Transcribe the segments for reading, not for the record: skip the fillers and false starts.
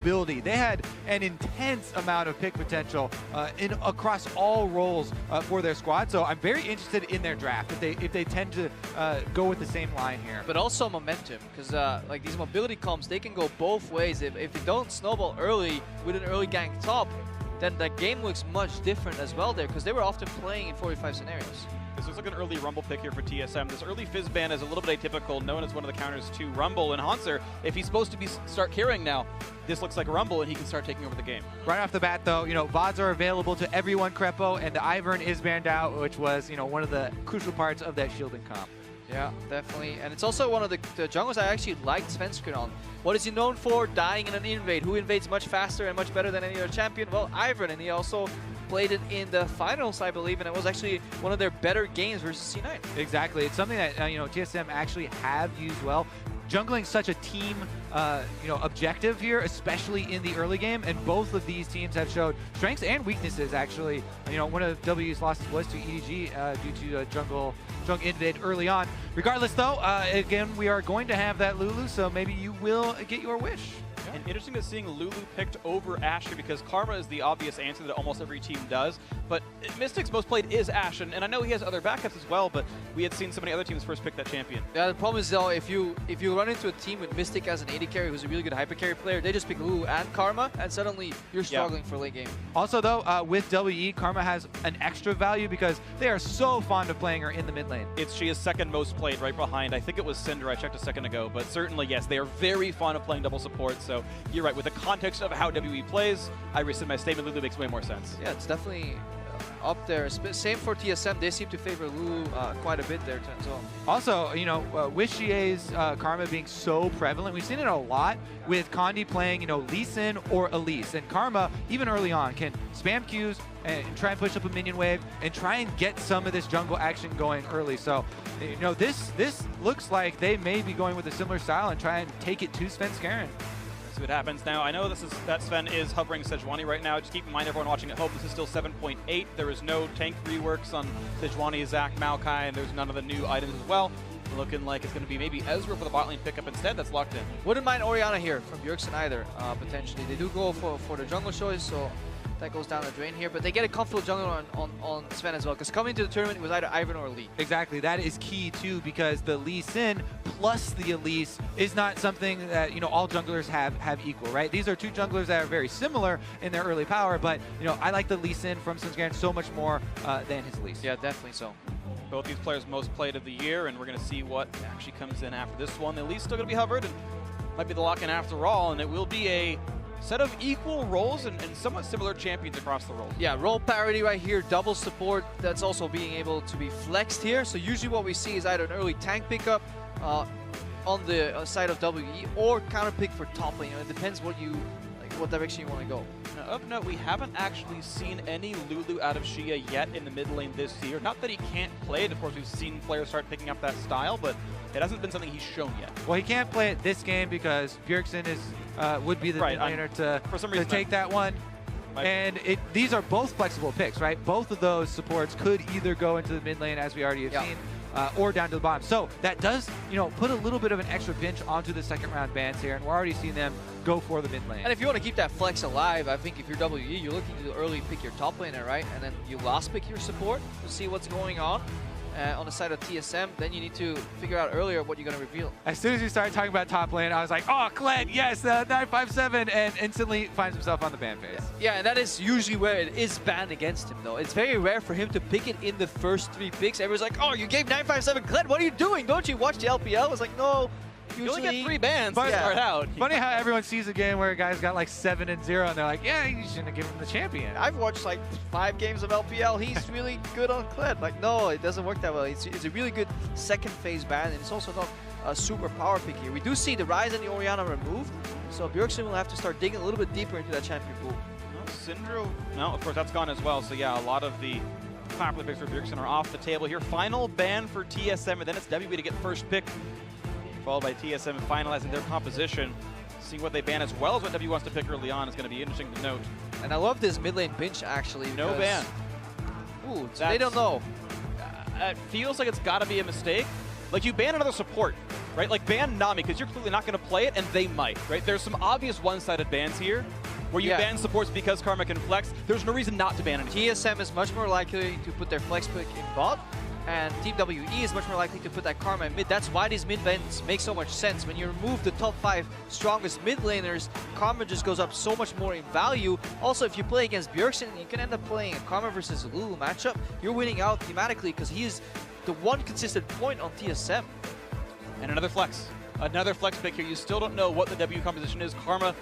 mobility. They had an intense amount of pick potential across all roles for their squad. So I'm very interested in their draft if they tend to go with the same line here. But also momentum, because like these mobility comps, they can go both ways. If they don't snowball early with an early gank top, then the game looks much different as well there, because they were often playing in 45 scenarios. This looks like an early Rumble pick here for TSM. This early Fizz ban is a little bit atypical, known as one of the counters to Rumble. And Hauntzer, if he's supposed to start carrying now, this looks like a Rumble, and he can start taking over the game. Right off the bat, though, VODs are available to everyone, Krepo, and the Ivern is banned out, which was, one of the crucial parts of that shielding comp. Yeah, definitely. And it's also one of the jungles I actually liked Svenskeren on. What is he known for? Dying in an invade. Who invades much faster and much better than any other champion? Well, Ivern, and he also played it in the finals, I believe, and it was actually one of their better games versus C9. Exactly. It's something that, TSM actually have used well. Jungling such a team, objective here, especially in the early game, and both of these teams have showed strengths and weaknesses, actually. One of WE's losses was to EDG due to a jungle invade early on. Regardless, though, again, we are going to have that Lulu, so maybe you will get your wish. And interesting to seeing Lulu picked over AShe, because Karma is the obvious answer that almost every team does. But Mystic's most played is AShe, and I know he has other backups as well, but we had seen so many other teams first pick that champion. Yeah, the problem is, though, if you run into a team with Mystic as an AD carry who's a really good hyper carry player, they just pick Lulu and Karma, and suddenly you're struggling for late game. Also, though, with WE, Karma has an extra value because they are so fond of playing her in the mid lane. She is second most played, right behind, I think it was Cinder, I checked a second ago, but certainly, yes, they are very fond of playing double support, so you're right. With the context of how WE plays, I rescind my statement. Lulu makes way more sense. Yeah, it's definitely up there. Same for TSM. They seem to favor Lulu quite a bit there as well. Also, with Xiye's Karma being so prevalent, we've seen it a lot with Condi playing, Lee Sin or Elise. And Karma, even early on, can spam Qs and try and push up a minion wave and try and get some of this jungle action going early. So, this looks like they may be going with a similar style and try and take it to Svenskeren. See what happens now. I know that Sven is hovering Sejuani right now. Just keep in mind, everyone watching at home, this is still 7.8. There is no tank reworks on Sejuani, Zac, Maokai, and there's none of the new items as well. Looking like it's going to be maybe Ezreal for the bot lane pickup instead. That's locked in. Wouldn't mind Orianna here from Bjergsen either, potentially. They do go for the jungle choice, so that goes down the drain here. But they get a comfortable jungle on Sven as well, because coming to the tournament, it was either Ivern or Lee. Exactly. That is key, too, because the Lee Sin plus the Elise is not something that, all junglers have equal, right? These are two junglers that are very similar in their early power, but, I like the Lee Sin from Svenskeren so much more than his Elise. Yeah, definitely so. Both these players most played of the year, and we're going to see what actually comes in after this one. The Elise still going to be hovered, and might be the lock-in after all, and it will be a set of equal roles and somewhat similar champions across the roles. Yeah, role parity right here, double support. That's also being able to be flexed here. So usually what we see is either an early tank pickup on the side of WE or counter pick for top lane. It depends what direction you want to go. Now, of note, we haven't actually seen any Lulu out of Xiye yet in the mid lane this year. Not that he can't play it. Of course, we've seen players start picking up that style, but it hasn't been something he's shown yet. Well, he can't play it this game because Bjergsen would be the mid laner to take that one. And these are both flexible picks, right? Both of those supports could either go into the mid lane, as we already have seen, or down to the bottom. So that does, put a little bit of an extra pinch onto the second round bans here, and we're already seeing them go for the mid lane. And if you want to keep that flex alive, I think if you're WE, you're looking to early pick your top laner, right? And then you last pick your support to see what's going on the side of TSM. Then you need to figure out earlier what you're going to reveal. As soon as you started talking about top lane, I was like, oh, Kled, yes, 957, and instantly finds himself on the ban phase. Yeah, and that is usually where it is banned against him, though. It's very rare for him to pick it in the first 3 picks. Everyone's like, oh, you gave 957 Kled, what are you doing? Don't you watch the LPL? It's like, no. You only get 3 bans to start out. Funny how everyone sees a game where a guy's got like 7-0, and they're like, yeah, you shouldn't have given him the champion. I've watched like 5 games of LPL. He's really good on Kled. Like, no, it doesn't work that well. It's a really good second phase ban, and it's also not a super power pick here. We do see the Rise and the Orianna removed, so Bjergsen will have to start digging a little bit deeper into that champion pool. Syndro, no, of course, that's gone as well. So yeah, a lot of the popular picks for Bjergsen are off the table here. Final ban for TSM, and then it's WB to get first pick, followed by TSM finalizing their composition. Seeing what they ban as well as what W wants to pick early on is going to be interesting to note. And I love this mid lane pinch, actually. No ban. Ooh, so they don't know. It feels like it's got to be a mistake. Like, you ban another support. right? Like ban Nami, because you're clearly not going to play it, and they might, right? There's some obvious one-sided bans here, where you ban supports because Karma can flex. There's no reason not to ban anything. TSM is much more likely to put their flex pick in bot, and Team WE is much more likely to put that Karma in mid. That's why these mid lanes make so much sense. When you remove the top 5 strongest mid laners, Karma just goes up so much more in value. Also, if you play against Bjergsen, you can end up playing a Karma versus Lulu matchup. You're winning out thematically because he's the one consistent point on TSM. And another flex. Another flex pick here. You still don't know what the W composition is. Karma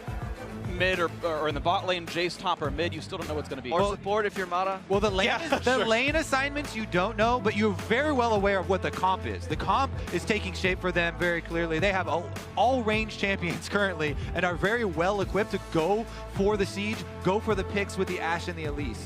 mid or in the bot lane, Jayce top or mid, you still don't know what's going to be. Or support if you're Mata. Well, the lane assignments you don't know, but you're very well aware of what the comp is. The comp is taking shape for them very clearly. They have all range champions currently and are very well equipped to go for the siege, go for the picks with the AShe and the Elise.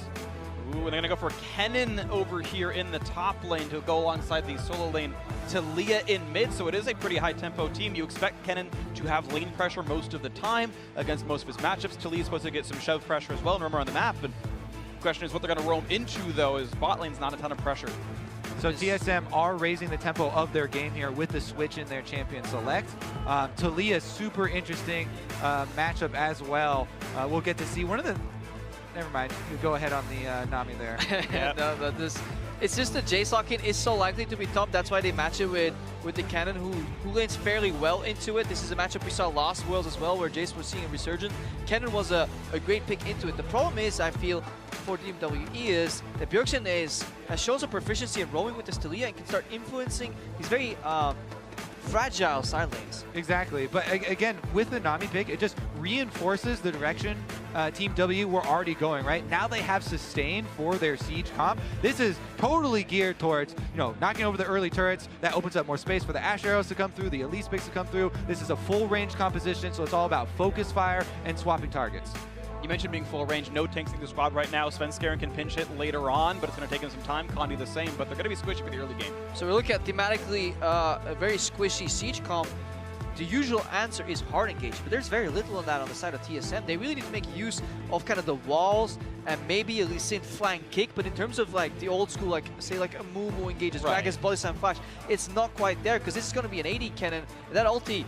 Ooh, and they're going to go for Kennen over here in the top lane to go alongside the solo lane Taliyah in mid, so it is a pretty high-tempo team. You expect Kennen to have lane pressure most of the time against most of his matchups. Taliyah's supposed to get some shove pressure as well, and remember on the map. And the question is what they're going to roam into, though, is bot lane's not a ton of pressure. So TSM are raising the tempo of their game here with the switch in their champion select. Taliyah, super interesting matchup as well. We'll get to see one of the... Never mind. You go ahead on the Nami there. It's just the Jayce lock-in is so likely to be top. That's why they match it with the Kennen, who lanes fairly well into it. This is a matchup we saw last Worlds as well, where Jayce was seeing a resurgence. Kennen was a great pick into it. The problem is, I feel, for Team WE is that Bjergsen has shown some proficiency in roaming with this Taliyah and can start influencing. He's very fragile side lanes. Exactly, but again, with the Nami pick, it just reinforces the direction Team W were already going, right? Now they have sustain for their siege comp. This is totally geared towards, you know, knocking over the early turrets. That opens up more space for the AShe arrows to come through, the Elise picks to come through. This is a full range composition, so it's all about focus fire and swapping targets. You mentioned being full range, no tanks in the squad right now. Svenskeren can pinch it later on, but it's going to take him some time. Condi the same, but they're going to be squishy for the early game. So we're looking at thematically a very squishy siege comp. The usual answer is hard engage, but there's very little of that on the side of TSM. They really need to make use of kind of the walls and maybe at least in flank kick, but in terms of like the old school, like say like a Mumu engages, Dragon's Body Slam Flash, it's not quite there because this is going to be an AD Kennen. That ulti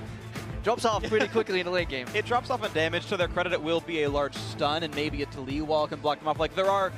drops off pretty quickly in the late game. It drops off in damage. To their credit, it will be a large stun, and maybe a Taliyah wall can block them off. Like, there are,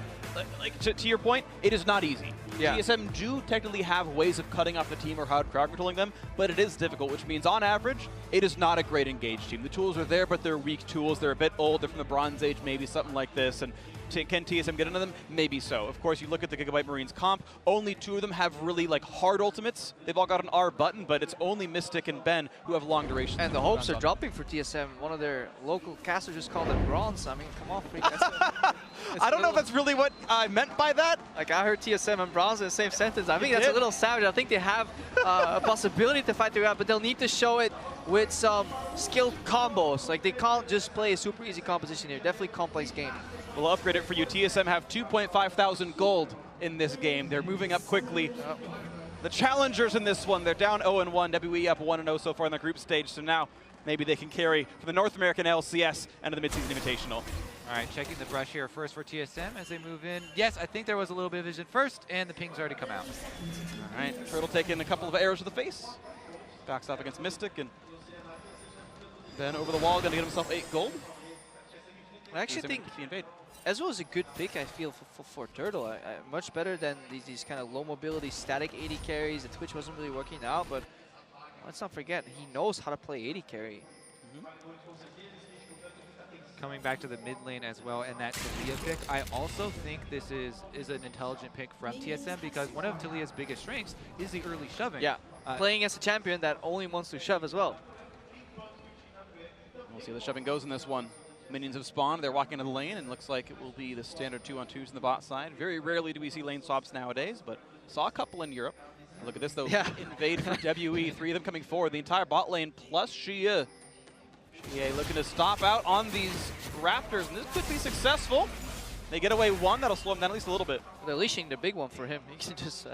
like to your point, it is not easy. Yeah. TSM do technically have ways of cutting off the team or crowd controlling them, but it is difficult, which means on average, it is not a great engaged team. The tools are there, but they're weak tools. They're a bit old. They're from the Bronze Age, maybe something like this. And can TSM get into them? Maybe so. Of course, you look at the Gigabyte Marines comp, only 2 of them have really like hard ultimates. They've all got an R button, but it's only Mystic and Ben who have long durations. And the hopes are dropping for TSM. One of their local casters just called them bronze. I mean, come on, Phreak. I don't know if that's really what I meant by that. Like, I heard TSM and bronze in the same sentence. I think that's a little savage. I think they have a possibility to fight their way out, but they'll need to show it with some skilled combos. Like, they can't just play a super easy composition here. Definitely complex game. We'll upgrade it for you. TSM have 2.5 thousand gold in this game. They're moving up quickly. The challengers in this one, they're down 0-1. WE up 1-0 so far in the group stage. So now maybe they can carry for the North American LCS and the Mid-Season Invitational. All right, checking the brush here first for TSM as they move in. Yes, I think there was a little bit of vision first, and the ping's already come out. All right, Turtle taking a couple of arrows to the face. Backs off against Mystic, and then over the wall, going to get himself 8 gold. I actually think Ezreal is a good pick, I feel, for Turtle. Much better than these kind of low mobility static AD carries. The Twitch wasn't really working out, but let's not forget, he knows how to play AD carry. Coming back to the mid lane as well, and that Taliyah pick, I also think this is an intelligent pick from TSM because one of Taliyah's biggest strengths is the early shoving. Yeah, playing as a champion that only wants to shove as well. We'll see how the shoving goes in this one. Minions have spawned, they're walking into the lane, and looks like it will be the standard 2-on-2s in the bot side. Very rarely do we see lane swaps nowadays, but saw a couple in Europe. Look at this though, invade for WE, 3 of them coming forward, the entire bot lane plus Xiye. Xiye looking to stop out on these Raptors, and this could be successful. They get away 1, that'll slow them down at least a little bit. They're leashing the big one for him. He can just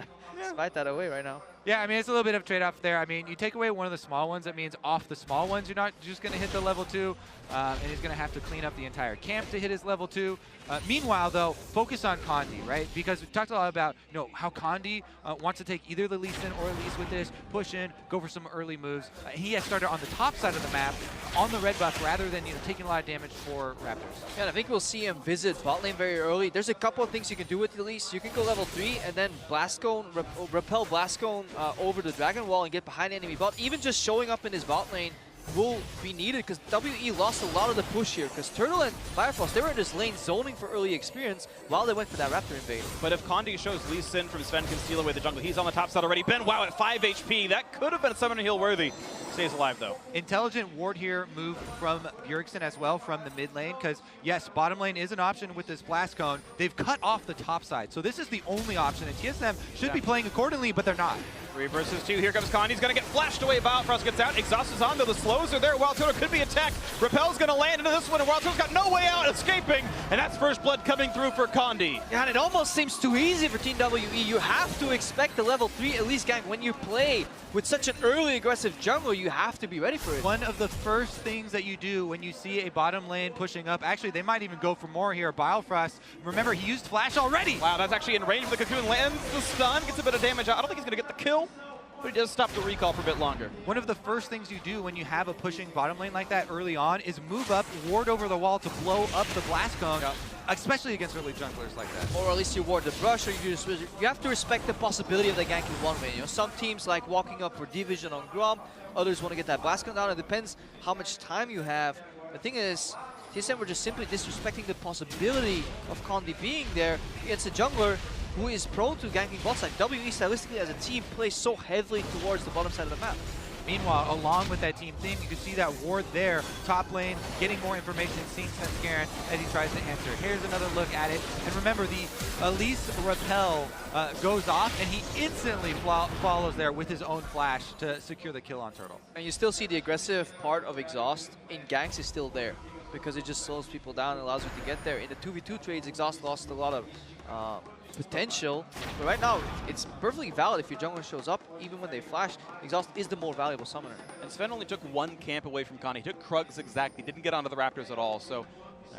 fight that away right now. Yeah, I mean, it's a little bit of trade-off there. I mean, you take away one of the small ones, that means off the small ones, you're not just going to hit the level 2, and he's going to have to clean up the entire camp to hit his level 2. Meanwhile, though, focus on condi, right? Because we talked a lot about, you know, how condi wants to take either the Lee Sin or Elise with this, push in, go for some early moves. He has started on the top side of the map, on the red buff, rather than, you know, taking a lot of damage for Raptors. Yeah, and I think we'll see him visit bot lane very early. There's a couple of things you can do with Elise. You can go level 3 and then Blast Cone, repel Blast Cone over the Dragon Wall and get behind enemy bot. Even just showing up in his bot lane will be needed because WE lost a lot of the push here because Turtle and Biofrost, they were in this lane zoning for early experience while they went for that Raptor invade. But if Condi shows Lee Sin from Sven can steal away the jungle, he's on the top side already. Ben, wow, at 5 HP. That could have been Summoner Heal worthy. Stays alive, though. Intelligent ward here moved from Bjergsen as well from the mid lane because, yes, bottom lane is an option with this Blast Cone. They've cut off the top side, so this is the only option, and TSM should be playing accordingly, but they're not. 3 versus 2. Here comes Condi. He's going to get flashed away. Biofrost gets out. Exhaust is on, though. The slows are there. WildTurtle could be attacked. Repel's going to land into this one, and WildTurtle's got no way out, escaping. And that's first blood coming through for Condi. Yeah, and it almost seems too easy for Team WE. You have to expect the level 3 Elise gank when you play with such an early aggressive jungle. You have to be ready for it. One of the first things that you do when you see a bottom lane pushing up, actually they might even go for more here. Biofrost, remember he used flash already. Wow, that's actually in range of the Cocoon. Lands the stun, gets a bit of damage out. I don't think he's going to get the kill, but he does stop the recall for a bit longer. One of the first things you do when you have a pushing bottom lane like that early on is move up, ward over the wall to blow up the Blast Cone, especially against early junglers like that. Or at least you ward the brush, or you have to respect the possibility of the gank in one way. You know, some teams like walking up for Division on Grom, others want to get that Blast Cone down. It depends how much time you have. The thing is, TSM were just simply disrespecting the possibility of Condi being there against a jungler who is prone to ganking bot side. WE stylistically as a team plays so heavily towards the bottom side of the map. Meanwhile, along with that team theme, you can see that ward there, top lane, getting more information, seeing Svenskeren as he tries to answer. Here's another look at it. And remember, the Elise repel goes off, and he instantly follows there with his own flash to secure the kill on Turtle. And you still see the aggressive part of Exhaust in ganks is still there because it just slows people down and allows you to get there. In the 2v2 trades, Exhaust lost a lot of potential, but right now it's perfectly valid if your jungler shows up. Even when they flash, Exhaust is the more valuable summoner. And Sven only took 1 camp away from Condi. He took Krugs exactly, didn't get onto the Raptors at all, so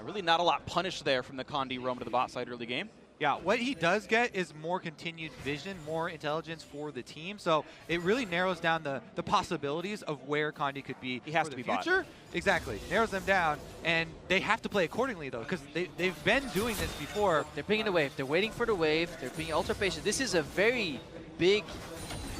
really not a lot punished there from the Condi roam to the bot side early game. Yeah, what he does get is more continued vision, more intelligence for the team. So it really narrows down the possibilities of where Condi could be. He has for to the be future. Bot. Exactly, narrows them down, and they have to play accordingly though, because they've been doing this before. They're picking the wave. They're waiting for the wave. They're being ultra patient. This is a very big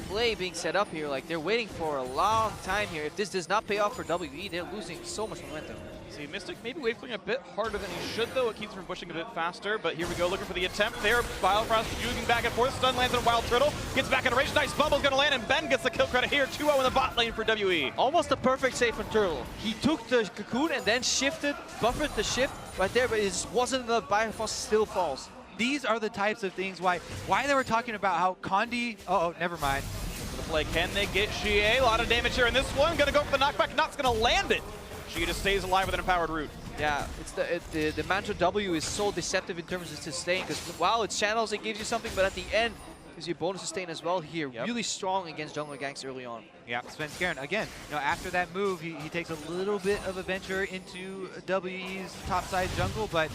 play being set up here. Like they're waiting for a long time here. If this does not pay off for WE, they're losing so much momentum. See, Mystic maybe wave clearing a bit harder than he should, though. It keeps him from pushing a bit faster, but here we go, looking for the attempt there. Biofrost juicing back and forth. Stun lands on WildTurtle. Gets back in range. Nice bubble's going to land, and Ben gets the kill credit here. 2-0 in the bot lane for WE. Almost a perfect save from Turtle. He took the Cocoon and then shifted, buffered the shift right there, but it just wasn't enough. Biofrost still falls. These are the types of things why they were talking about how Condi, oh, never mind. For the play, can they get Xiye? A lot of damage here in this one. Going to go for the knockback. Not's going to land it. Xiye just stays alive with an empowered root. Yeah, it's the mantra W is so deceptive in terms of sustain, because while it's channels, it gives you something, but at the end, gives you bonus sustain as well here. Yep. Really strong against jungler ganks early on. Yeah, Svenskeren, again, you know, after that move, he takes a little bit of a venture into WE's topside jungle, but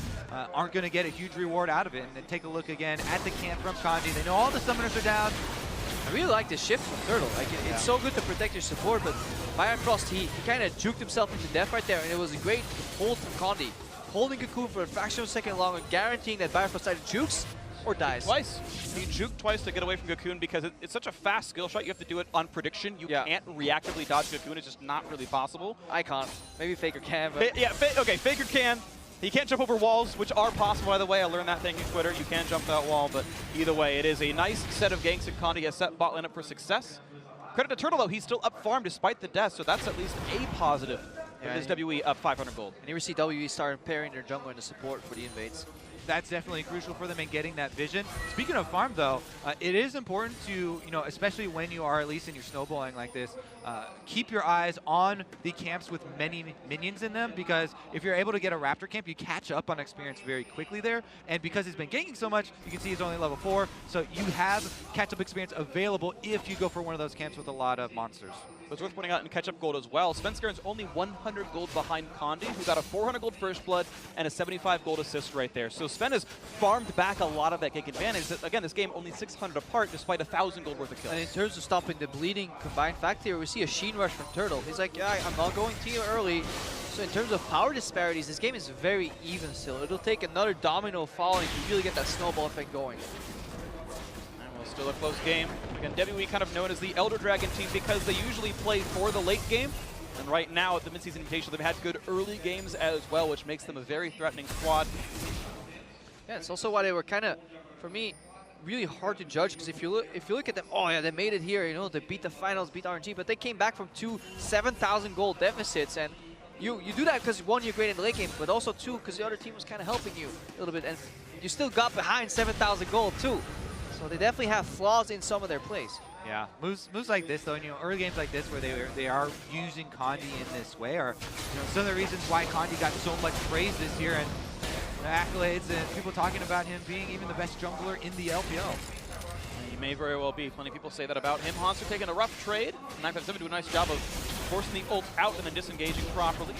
aren't going to get a huge reward out of it. And then take a look again at the camp from Condi. They know all the summoners are down. I really like the shift from Turtle. Like it's so good to protect your support, but Biofrost, he kind of juked himself into death right there, and it was a great hold from Condi. Holding Cocoon for a fraction of a second longer, guaranteeing that Biofrost either jukes or dies. Twice. He juked twice to get away from Cocoon because it's such a fast skill shot. You have to do it on prediction. You can't reactively dodge Cocoon. It's just not really possible. I can't. Maybe Faker can, but... Okay, Faker can. He can't jump over walls, which are possible, by the way. I learned that thank you, Twitter. You can jump that wall, but either way, it is a nice set of ganks, and Condi has set bot lane up for success. Credit to Turtle, though. He's still up farm despite the death, so that's at least a positive. Yeah, this WE up 500 gold. And here we see WE start pairing their jungler and the support for the invades. that's definitely crucial for them in getting that vision. Speaking of farm, though, it is important to, especially when you are Elise and you're snowballing like this, keep your eyes on the camps with many minions in them, because if you're able to get a Raptor camp, you catch up on experience very quickly there. And because he's been ganking so much, you can see he's only level 4, so you have catch-up experience available if you go for one of those camps with a lot of monsters. It's worth pointing out in catch-up gold as well, Svenskeren's only 100 gold behind Condi, who got a 400 gold first blood and a 75 gold assist right there. So Sven has farmed back a lot of that gank advantage. Again, this game only 600 apart despite 1,000 gold worth of kills. And in terms of stopping the bleeding combined factor, we see a Sheen rush from Turtle. He's like, yeah, I'm not going to you early. So in terms of power disparities, this game is very even still. It'll take another domino falling to really get that snowball effect going. Still a close game. Again, WWE kind of known as the Elder Dragon team because they usually play for the late game. And right now at the Mid-Season Invitational, they've had good early games as well, which makes them a very threatening squad. Yeah, it's also why they were kind of, for me, really hard to judge, because if you look at them, oh yeah, they made it here, they beat the finals, beat RNG, but they came back from 2 7,000 gold deficits, and you do that because one, you're great in the late game, but also two, because the other team was kind of helping you a little bit, and you still got behind 7,000 gold too. So they definitely have flaws in some of their plays. Yeah, moves like this though, early games like this where they are using Condi in this way are some of the reasons why Condi got so much praise this year, and accolades and people talking about him being even the best jungler in the LPL. He may very well be. Plenty of people say that about him. Hauntzer taking a rough trade. 957 do a nice job of forcing the ult out and then disengaging properly.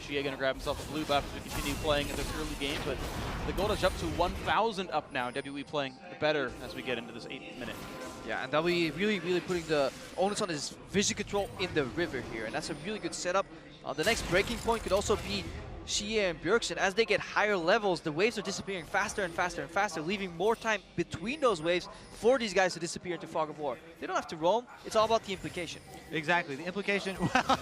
Xiye gonna grab himself a blue buff to continue playing in this early game, but the gold is up to 1,000 up now. WWE playing better as we get into this 8th minute. Yeah, and WWE really putting the onus on his vision control in the river here, and that's a really good setup. The next breaking point could also be Xiye and Bjergsen. As they get higher levels, the waves are disappearing faster and faster and faster, leaving more time between those waves for these guys to disappear into Fog of War. They don't have to roam. It's all about the implication. Exactly. The implication, well,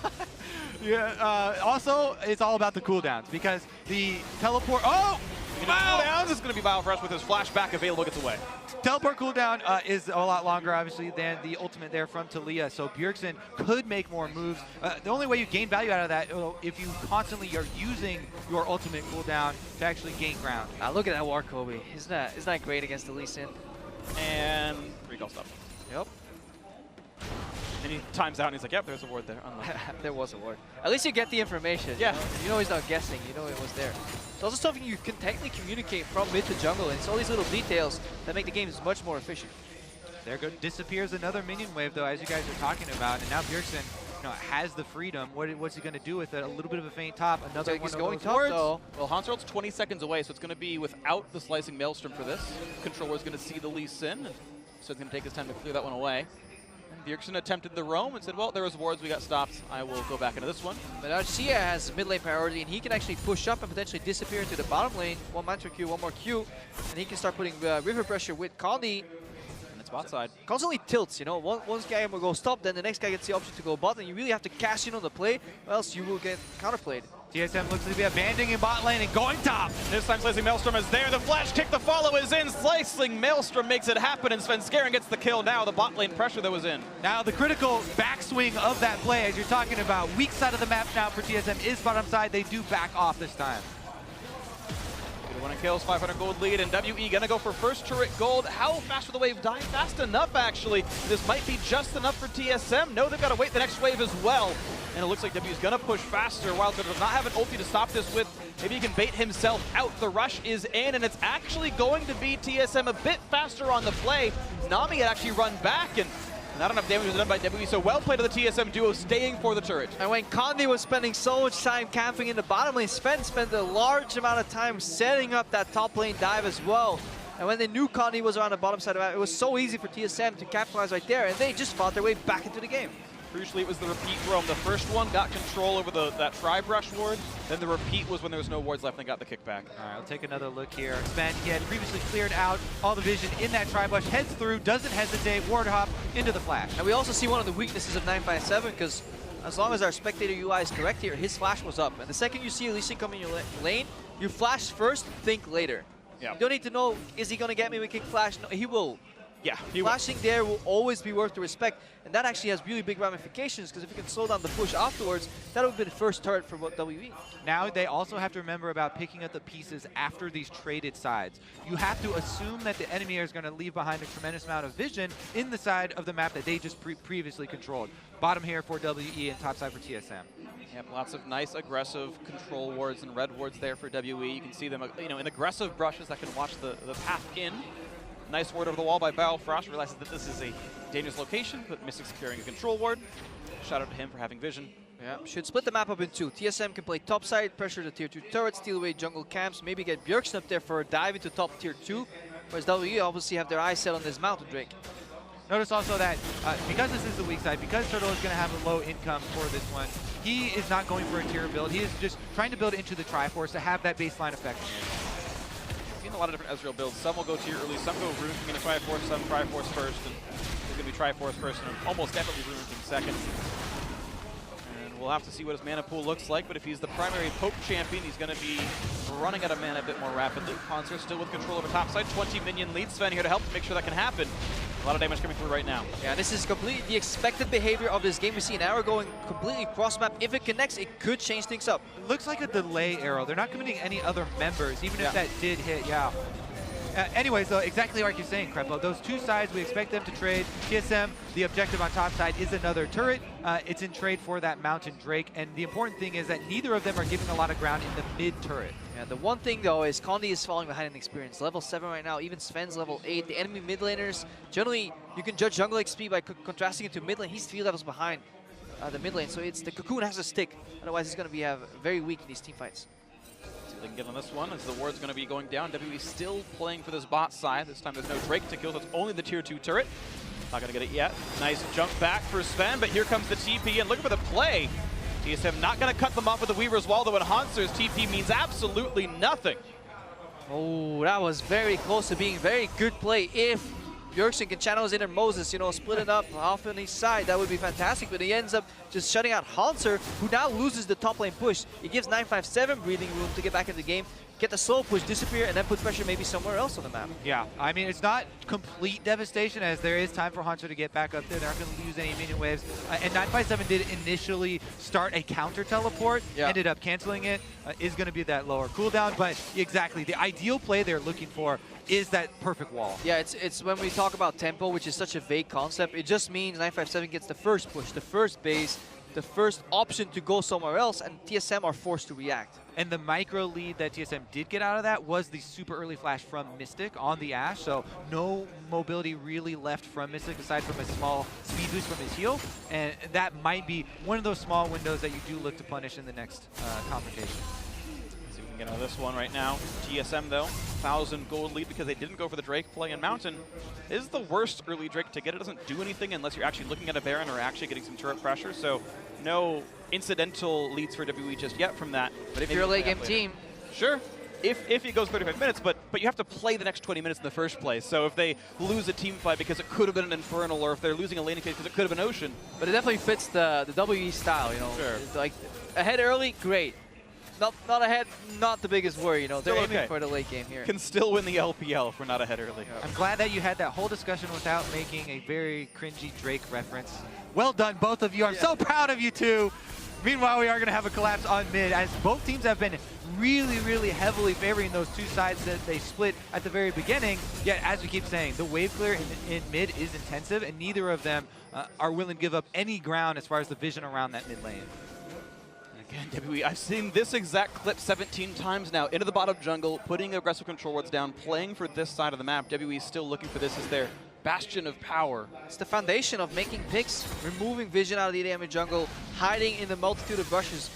yeah, also, it's all about the cooldowns, because the teleport, Cooldowns is going to be Biofrost with his flashback available, gets away. Teleport cooldown is a lot longer, obviously, than the ultimate there from Taliyah, so Bjergsen could make more moves. The only way you gain value out of that if you constantly are using your ultimate cooldown to actually gain ground. Look at that War Kobe. Isn't that great against Elise? And Phreak all stop. Yep. And he times out and he's like, yep, there's a ward there. There was a ward. At least you get the information. Yeah. You know he's not guessing. You know it was there. It's also something you can technically communicate from mid to jungle, and it's all these little details that make the games much more efficient. There disappears another minion wave, though, as you guys are talking about, and now Bjergsen has the freedom. What's he going to do with it? A little bit of a feint top. Another one he's of going those top, wards. though. Well, Hauntzer 20 seconds away, so it's going to be without the slicing Maelstrom for this. Controller's going to see the Elise in, so it's going to take his time to clear that one away. Bjergsen attempted the roam and said, well, there was wards, we got stopped. I will go back into this one. But now Xiye has mid lane priority, and he can actually push up and potentially disappear into the bottom lane. One Mantra Q, one more Q, and he can start putting river pressure with Condi. And it's bot side. Constantly tilts, one guy will go stop, then the next guy gets the option to go bot, and you really have to cash in on the play, or else you will get counterplayed. TSM looks to be abandoning in bot lane and going top. This time Slicing Maelstrom is there. The flash kick, the follow is in. Slicing Maelstrom makes it happen, and Svenskeren gets the kill now. The bot lane pressure that was in. Now the critical backswing of that play, as you're talking about, weak side of the map now for TSM is bottom side. They do back off this time. One kills, 500 gold lead, and WE gonna go for first turret gold. How fast will the wave die? Fast enough, actually. This might be just enough for TSM. No, they've got to wait the next wave as well. And it looks like WE's gonna push faster. WildTurtle does not have an ulti to stop this with. Maybe he can bait himself out. The rush is in, and it's actually going to be TSM a bit faster on the play. Nami had actually run back, and not enough damage was done by WE, so well played to the TSM duo staying for the turret. And when Condi was spending so much time camping in the bottom lane, Sven spent a large amount of time setting up that top lane dive as well. And when they knew Condi was around the bottom side of the map, it was so easy for TSM to capitalize right there, and they just fought their way back into the game. Crucially, it was the repeat roam. The first one got control over that tri-brush ward. Then the repeat was when there was no wards left and got the kickback. All right, I'll take another look here. Sven, he had previously cleared out all the vision in that tri-brush, heads through, doesn't hesitate, ward hop into the flash. And we also see one of the weaknesses of 957, because as long as our spectator UI is correct here, his flash was up. And the second you see Elise come in your lane, you flash first, think later. Yeah. You don't need to know, is he going to get me with kick flash? No, he will Yeah, flashing there will always be worth the respect, and that actually has really big ramifications, because if you can slow down the push afterwards, that would be the first turret for WE. Now they also have to remember about picking up the pieces after these traded sides. You have to assume that the enemy is going to leave behind a tremendous amount of vision in the side of the map that they just previously controlled. Bottom here for WE and top side for TSM. Yep, lots of nice aggressive control wards and red wards there for WE. You can see them, you know, in aggressive brushes that can watch the path in. Nice ward over the wall by Biofrost. Realizes that this is a dangerous location, but Mystic's carrying a control ward. Shout out to him for having vision. Yeah, should split the map up in two. TSM can play top side, pressure the tier 2 turrets, steal away jungle camps, maybe get Bjergsen up there for a dive into top tier 2. Whereas WE obviously have their eyes set on this mountain Drake. Notice also that because this is the weak side, because Turtle is going to have a low income for this one, he is not going for a tier build. He is just trying to build into the Triforce to have that baseline effect. Seen a lot of different Ezreal builds. Some will go tier early, some go rune. I'm going to Triforce, some Triforce first, and there's going to be Triforce first, and almost definitely rune in second. And we'll have to see what his mana pool looks like, but if he's the primary poke champion, he's going to be running out of mana a bit more rapidly. Hauntzer still with control over top side, 20 minion lead. Sven here to help make sure that can happen. A lot of damage coming through right now. Yeah, this is completely the expected behavior of this game. We see an arrow going completely cross-map. If it connects, it could change things up. It looks like a delay arrow. They're not committing any other members, even if that did hit, anyways, though, exactly like you're saying, Krepo, those two sides, we expect them to trade. TSM, the objective on top side is another turret. It's in trade for that Mountain Drake, and the important thing is that neither of them are giving a lot of ground in the mid-turret. Yeah, the one thing, though, is condi is falling behind in experience. Level 7 right now, even Sven's level 8. The enemy mid laners, generally, you can judge jungle XP by contrasting it to mid lane. He's 3 levels behind the mid lane, so it's the cocoon has to stick. Otherwise, he's going to be very weak in these team fights. See what they can get on this one as the ward's going to be going down. WE still playing for this bot side. This time there's no Drake to kill, so it's only the tier 2 turret. Not going to get it yet. Nice jump back for Sven, but here comes the TP, and look for the play. TSM not going to cut them off with the Weaver's Wall, though, and Hauntzer's TP means absolutely nothing. Oh, that was very close to being very good play. If Bjergsen can channel his inner Moses, you know, split it up off on his side, that would be fantastic. But he ends up just shutting out Hauntzer, who now loses the top lane push. He gives 957 breathing room to get back in the game, get the soul push, disappear, and then put pressure maybe somewhere else on the map. Yeah, I mean, it's not complete devastation, as there is time for Hauntzer to get back up there. They're not going to lose any minion waves. And 957 did initially start a counter teleport, ended up canceling it. Is going to be that lower cooldown, but exactly, the ideal play they're looking for is that perfect wall. Yeah, it's when we talk about tempo, which is such a vague concept, it just means 957 gets the first push, the first base, the first option to go somewhere else, and TSM are forced to react. And the micro lead that TSM did get out of that was the super early flash from Mystic on the Ashe, so no mobility really left from Mystic aside from a small speed boost from his heal, and that might be one of those small windows that you do look to punish in the next confrontation. See if we can get out of this one right now. TSM, though, 1,000 gold lead because they didn't go for the Drake play, and Mountain is the worst early Drake to get. It doesn't do anything unless you're actually looking at a Baron or actually getting some turret pressure, so no incidental leads for WE just yet from that. But if you're a late game team, sure. If he goes 35 minutes, but you have to play the next 20 minutes in the first place. So if they lose a team fight because it could have been an Infernal, or if they're losing a laning phase because it could have been Ocean. But it definitely fits the WE style, you know. Sure. It's like ahead early, great. Not ahead, not the biggest worry, you know. They're aiming for the late game here. Can still win the LPL if we're not ahead early. I'm glad that you had that whole discussion without making a very cringy Drake reference. Well done, both of you. I'm so proud of you two. Meanwhile, we are going to have a collapse on mid, as both teams have been really, really heavily favoring those two sides that they split at the very beginning. Yet, as we keep saying, the wave clear in mid is intensive, and neither of them are willing to give up any ground as far as the vision around that mid lane. Again, WE, I've seen this exact clip 17 times now. Into the bottom jungle, putting aggressive control wards down, playing for this side of the map. WE is still looking for this as their bastion of power. It's the foundation of making picks, removing vision out of the ADM jungle, hiding in the multitude of brushes.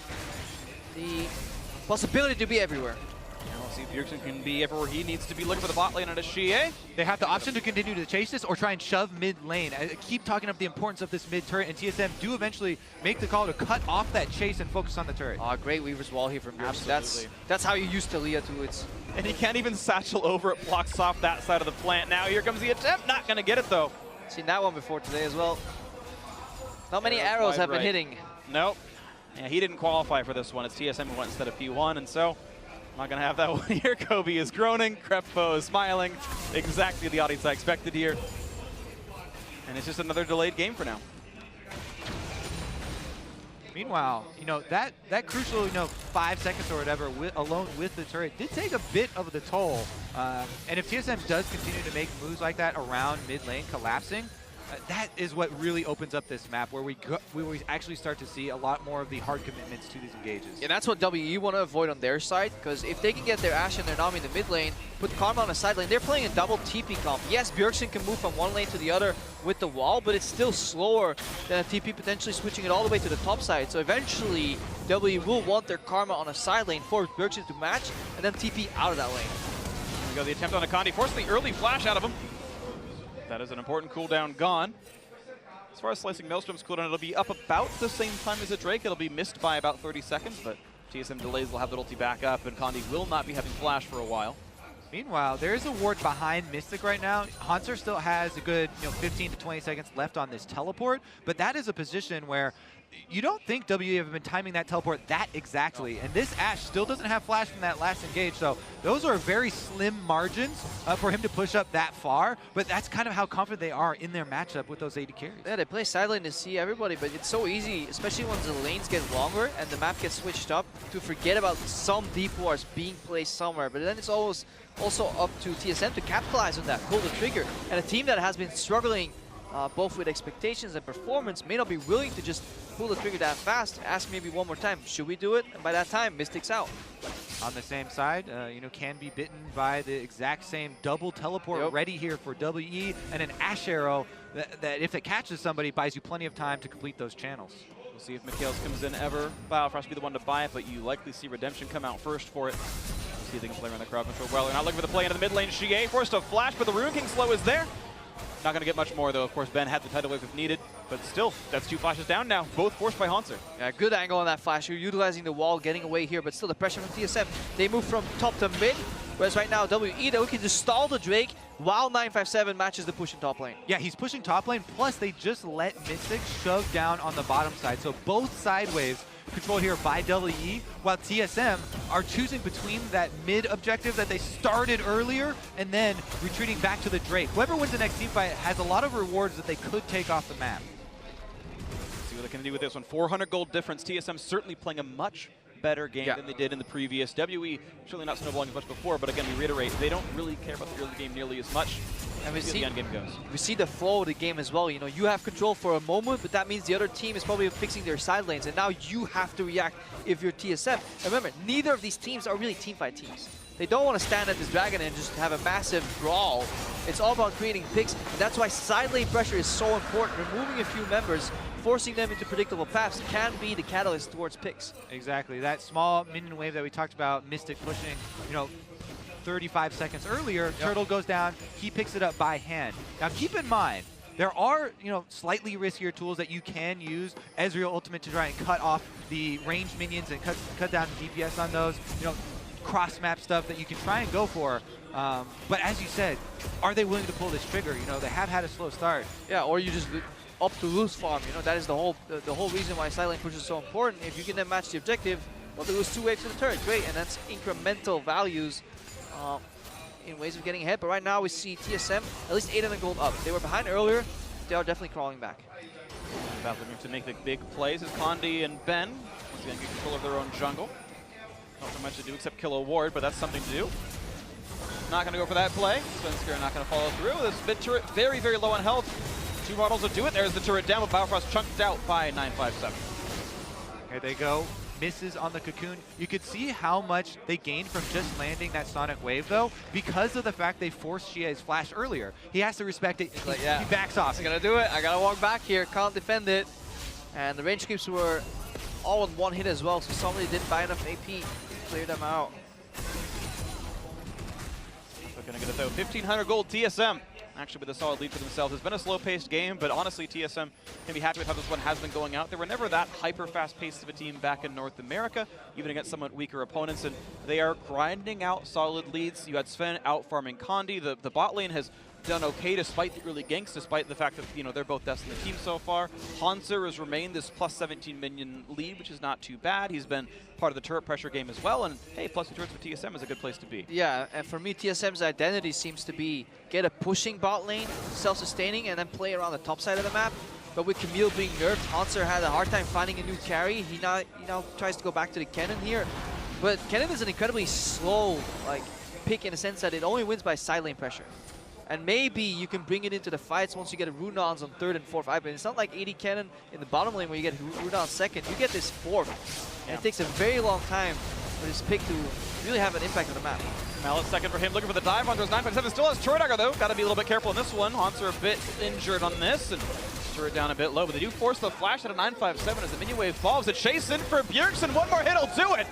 The possibility to be everywhere. Now we'll see if Bjergsen can be everywhere he needs to be, looking for the bot lane on a Xiye. They have the option to continue to chase this or try and shove mid lane. I keep talking about the importance of this mid turret, and TSM do eventually make the call to cut off that chase and focus on the turret. Oh, great Weaver's Wall here from Bjergsen. That's how you use Taliyah too. And he can't even satchel over. It blocks off that side of the plant. Now here comes the attempt. Not going to get it, though. Seen that one before today as well. Not many arrows have been hitting. Nope. Yeah, he didn't qualify for this one. It's TSM who went instead of P1, and so I'm not going to have that one here. Kobe is groaning. Krepo is smiling. Exactly the audience I expected here. And it's just another delayed game for now. Meanwhile, you know, that crucial, 5 seconds or whatever alone with the turret did take a bit of the toll. And if TSM does continue to make moves like that around mid lane collapsing, that is what really opens up this map, where we actually start to see a lot more of the hard commitments to these engages. And that's what WE want to avoid on their side, because if they can get their Ashe and their Nami in the mid lane, put Karma on the side lane, they're playing a double TP comp. Yes, Bjergsen can move from one lane to the other with the wall, but it's still slower than a TP potentially switching it all the way to the top side. So eventually, WE will want their Karma on a side lane for Bjergsen to match, and then TP out of that lane. Here we go, the attempt on a condi, forcing the early flash out of him. That is an important cooldown gone. As far as Slicing Maelstrom's cooldown, it'll be up about the same time as a Drake. It'll be missed by about 30 seconds, but TSM delays will have the ulti back up, and condi will not be having flash for a while. Meanwhile, there is a ward behind Mystic right now. Hauntzer still has a good 15 to 20 seconds left on this teleport, but that is a position where you don't think WE have been timing that teleport that exactly. And this Ashe still doesn't have flash from that last engage, so those are very slim margins for him to push up that far, but that's kind of how confident they are in their matchup with those AD carries. Yeah, they play side lane to see everybody, but it's so easy, especially when the lanes get longer and the map gets switched up, to forget about some deep wards being placed somewhere. But then it's always also up to TSM to capitalize on that, pull the trigger. And a team that has been struggling both with expectations and performance may not be willing to just pull the trigger that fast. Ask maybe one more time, should we do it? And by that time, Mystic's out. On the same side, can be bitten by the exact same double teleport ready here for WE, and an Ashe arrow that if it catches somebody, buys you plenty of time to complete those channels. We'll see if Mikhails comes in ever. Biofrost will be the one to buy it, but you likely see Redemption come out first for it. See if they can play around the crowd control well. They're not looking for the play into the mid lane. Xiye forced a flash, but the Rune King slow is there. Not going to get much more, though. Of course, Ben had the tidal wave if needed, but still, that's 2 flashes down now, both forced by Hauntzer. Yeah, good angle on that flash. You're utilizing the wall, getting away here, but still the pressure from TSM. They move from top to mid, whereas right now, WE, they can just stall the Drake while 957 matches the push in top lane. Yeah, he's pushing top lane, plus they just let Mystic shove down on the bottom side, so both side waves controlled here by WE, while TSM are choosing between that mid objective that they started earlier and then retreating back to the Drake. Whoever wins the next team fight has a lot of rewards that they could take off the map. Let's see what they can do with this one. 400 gold difference. TSM certainly playing a much better game than they did in the previous. WE certainly not snowballing as much before, but again, we reiterate, they don't really care about the early game nearly as much. And we see the end game goes. We see the flow of the game as well. You have control for a moment, but that means the other team is probably fixing their side lanes, and now you have to react if you're TSM. And remember, neither of these teams are really teamfight teams. They don't want to stand at this dragon and just have a massive brawl. It's all about creating picks, and that's why side lane pressure is so important. Removing a few members, forcing them into predictable paths can be the catalyst towards picks. Exactly. That small minion wave that we talked about, Mystic pushing, 35 seconds earlier, Turtle goes down, he picks it up by hand. Now keep in mind, there are, slightly riskier tools that you can use, Ezreal Ultimate, to try and cut off the ranged minions and cut down the DPS on those, cross-map stuff that you can try and go for. But as you said, are they willing to pull this trigger? They have had a slow start. Yeah, or you just up to lose farm. That is the whole reason why side lane push is so important. If you can then match the objective, well, they lose 2 waves to the turret. Great, and that's incremental values in ways of getting ahead. But right now we see TSM at least 800 gold up. They were behind earlier. They are definitely crawling back. About looking to make the big plays as Condi and Ben once again get control of their own jungle. Not so much to do except kill a ward, but that's something to do. Not going to go for that play. Svenskeren not going to follow through. This mid turret very, very low on health. 2 models will do it. There's the turret down, but Biofrost chunked out by 957. Here they go. Misses on the cocoon. You could see how much they gained from just landing that sonic wave, though, because of the fact they forced Xiye's flash earlier. He has to respect it. He backs off. I'm going to do it. I got to walk back here. Can't defend it. And the range creeps were all in one hit as well, so somebody didn't buy enough AP to clear them out. They're going to get it, though. 1,500 gold TSM. Actually with a solid lead for themselves. It's been a slow-paced game, but honestly, TSM can be happy with how this one has been going out. They were never that hyper-fast-paced of a team back in North America, even against somewhat weaker opponents, and they are grinding out solid leads. You had Sven out farming Condi. The bot lane has done okay despite the early ganks, despite the fact that, you know, they're both best in the team so far. Hauntzer has remained this plus 17 minion lead, which is not too bad. He's been part of the turret pressure game as well, and hey, plus 2 turrets for TSM is a good place to be. Yeah, and for me, TSM's identity seems to be get a pushing bot lane, self-sustaining, and then play around the top side of the map. But with Camille being nerfed, Hauntzer had a hard time finding a new carry. He now tries to go back to the Kennen here. But Kennen is an incredibly slow pick in the sense that it only wins by side lane pressure. And maybe you can bring it into the fights once you get a Runons on 3rd and 4th. But it's not like AD Kennen in the bottom lane where you get Runon 2nd. You get this 4th. Yeah. And it takes a very long time for this pick to really have an impact on the map. Mallet's second for him, looking for the dive. Hauntzer 957 still has turret dagger though. Got to be a little bit careful in this one. Hauntzer a bit injured on this, and turret down a bit low, but they do force the flash at a 957 as the minion wave falls. A chase in for Bjergsen. One more hit will do it.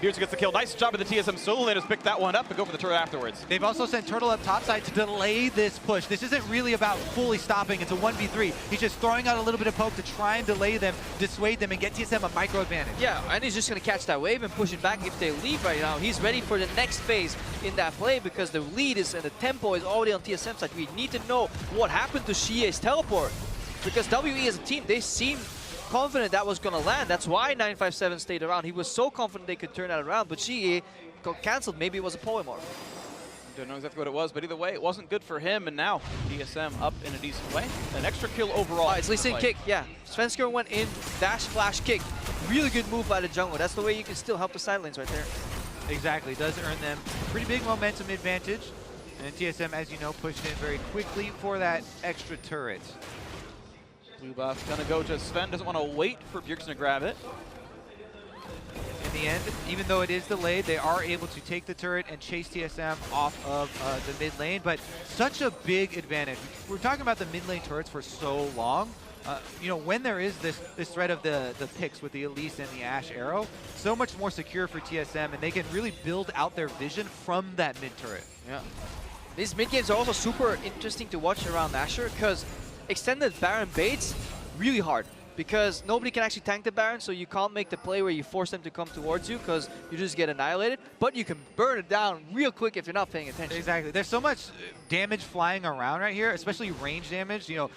Bjergsen gets the kill. Nice job of the TSM solo laners. Pick that one up and go for the turret afterwards. They've also sent Turtle up topside to delay this push. This isn't really about fully stopping. It's a 1v3. He's just throwing out a little bit of poke to try and delay them, dissuade them, and get TSM a micro advantage. Yeah, and he's just going to catch that wave and push it back if they leave right now. He's ready for the next phase in that play because the lead is and the tempo is already on TSM side. We need to know what happened to Xiye's teleport. Because WE as a team, they seem confident that was going to land. That's why 957 stayed around. He was so confident they could turn that around, but Xiye got cancelled. Maybe it was a polymorph. Don't know exactly what it was, but either way, it wasn't good for him, and now TSM up in a decent way. An extra kill overall. It's Lee Sin kick, yeah. Svenskeren went in, dash, flash, kick. Really good move by the jungle. That's the way you can still help the side lanes right there. Exactly, does earn them pretty big momentum advantage. And TSM, as you know, pushed in very quickly for that extra turret. Blue buff gonna go to Sven, doesn't want to wait for Bjergsen to grab it. In the end, even though it is delayed, they are able to take the turret and chase TSM off of the mid lane, but such a big advantage. We're talking about the mid lane turrets for so long. You know, when there is this threat of the picks with the Elise and the AShe arrow, so much more secure for TSM, and they can really build out their vision from that mid turret. Yeah. These mid games are also super interesting to watch around Asher because extended Baron baits really hard because nobody can actually tank the Baron, so you can't make the play where you force them to come towards you because you just get annihilated, but you can burn it down real quick if you're not paying attention. Exactly. There's so much damage flying around right here, especially range damage. You know,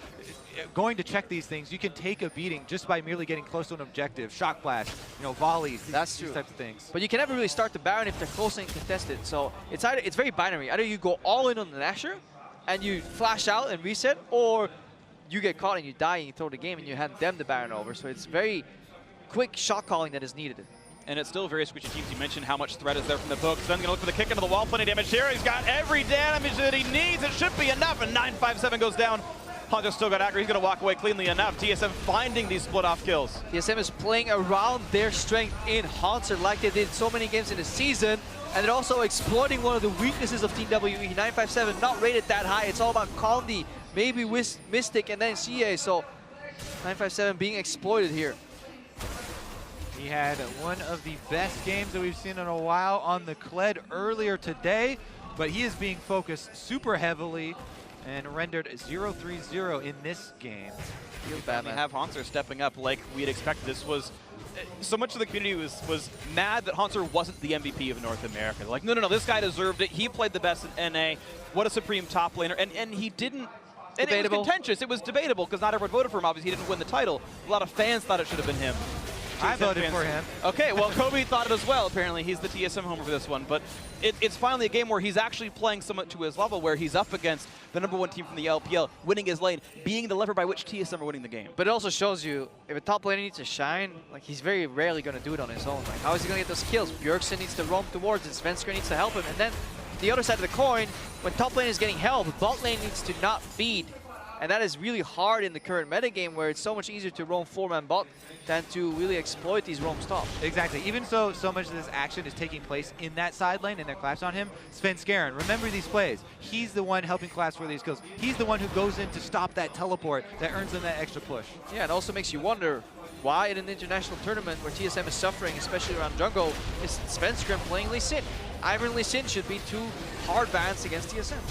going to check these things, you can take a beating just by merely getting close to an objective. Shock blast, you know, volleys, these types of things. But you can never really start the Baron if they're close and contested, so it's very binary. Either you go all in on the Asher and you flash out and reset, or you get caught and you die and you throw the game and you hand them the Baron over. So it's very quick shot calling that is needed. And it's still very squishy teams. You mentioned how much threat is there from the poke. Sven's gonna look for the kick into the wall. Plenty of damage here. He's got every damage that he needs. It should be enough. And 957 goes down. Hauntzer still got aggro. He's gonna walk away cleanly enough. TSM finding these split off kills. TSM is playing around their strength in Hauntzer like they did so many games in the season. And they're also exploiting one of the weaknesses of Team WE. 957 not rated that high. It's all about condi, maybe Mystic, and then Xiye. So 957 being exploited here. He had one of the best games that we've seen in a while on the Kled earlier today, but he is being focused super heavily and rendered 0-3-0 in this game. Feels bad, man. Have Hauntzer stepping up like we'd expected. This was so much of the community was mad that Hauntzer wasn't the MVP of North America. They're like, no, this guy deserved it. He played the best in NA. What a supreme top laner. And he didn't. And it was contentious. It was debatable because not everyone voted for him. Obviously, he didn't win the title. A lot of fans thought it should have been him. I voted for him. Okay, well, Kobe thought it as well. Apparently, he's the TSM homer for this one. But it's finally a game where he's actually playing somewhat to his level, where he's up against the #1 team from the LPL, winning his lane, being the lever by which TSM are winning the game. But it also shows you, if a top laner needs to shine, like he's very rarely going to do it on his own. Like, how is he going to get those kills? Bjergsen needs to roam towards it. Svenskeren needs to help him. And then the other side of the coin, when top lane is getting help, bot lane needs to not feed. And that is really hard in the current metagame where it's so much easier to roam 4-man bot than to really exploit these roam stops. Exactly. Even so much of this action is taking place in that side lane and they're collapsed on him. Svenskeren, remember these plays. He's the one helping collapse for these kills. He's the one who goes in to stop that teleport that earns them that extra push. Yeah, it also makes you wonder why in an international tournament where TSM is suffering, especially around jungle, is Svenskeren playing Lee Sin. Ivern Lee Sin should be two hard bans against TSM.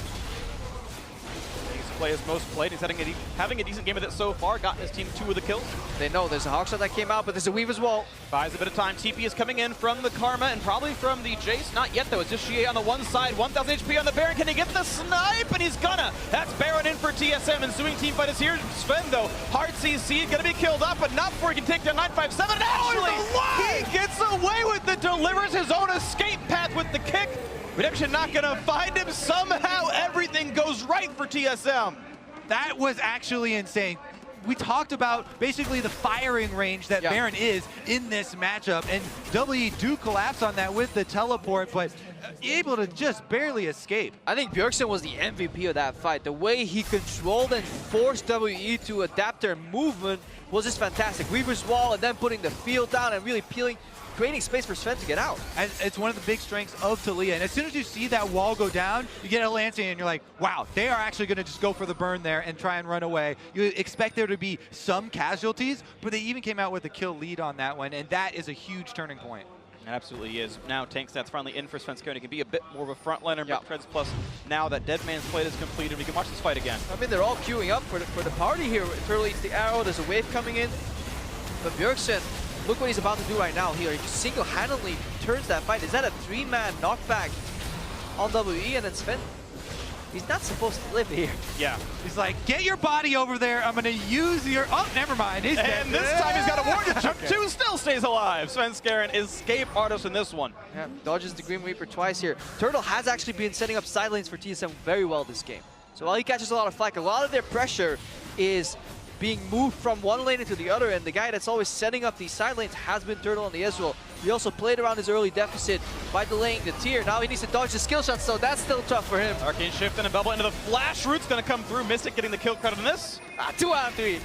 play is most played. He's having a decent game of it so far, gotten his team 2 of the kills. They know there's a Hauntzer that came out, but there's a Weaver's Wall. Buys a bit of time. TP is coming in from the Karma and probably from the Jayce. Not yet, though. It's just Xiye on the one side. 1,000 HP on the Baron. Can he get the snipe? And he's gonna. That's Baron in for TSM. Ensuing team fight is here. Sven, though. Hard CC, gonna be killed up, but not before he can take down 957. Actually, he gets away with it. Delivers his own escape path with the kick. Redemption not gonna find him. Somehow everything goes right for TSM. That was actually insane. We talked about basically the firing range that Baron is in this matchup, and WE do collapse on that with the teleport, but able to just barely escape. I think Bjergsen was the MVP of that fight. The way he controlled and forced WE to adapt their movement was just fantastic. Weaver's Wall and then putting the field down and really creating space for Sven to get out. And it's one of the big strengths of Taliyah. And as soon as you see that wall go down, you get a Lancing and you're like, wow, they are actually going to just go for the burn there and try and run away. You expect there to be some casualties, but they even came out with a kill lead on that one, and that is a huge turning point. It absolutely is. Now tank stats finally in for Svenskeren. He can be a bit more of a frontliner, but Treads Plus, now that Dead Man's Plate is completed, we can watch this fight again. I mean, they're all queuing up for the party here. Turtle eats the arrow, there's a wave coming in. But Bjergsen, look what he's about to do right now here. He just single-handedly turns that fight. Is that a 3-man knockback on WE? And then Sven, he's not supposed to live here. Yeah. He's like, get your body over there. I'm going to use your... Oh, never mind. He's dead. And this time he's got a ward to jump to, still stays alive. Svenskeren escape artist in this one. Yeah, dodges the Grim Reaper twice here. Turtle has actually been setting up side lanes for TSM very well this game. So while he catches a lot of flack, a lot of their pressure is being moved from one lane into the other, and the guy that's always setting up these side lanes has been Turtle on the Ezreal. He also played around his early deficit by delaying the tier. Now he needs to dodge the skill shots, so that's still tough for him. Arcane Shift and a bubble into the flash. Root's gonna come through. Mystic getting the kill credit on this. 2 out of 3.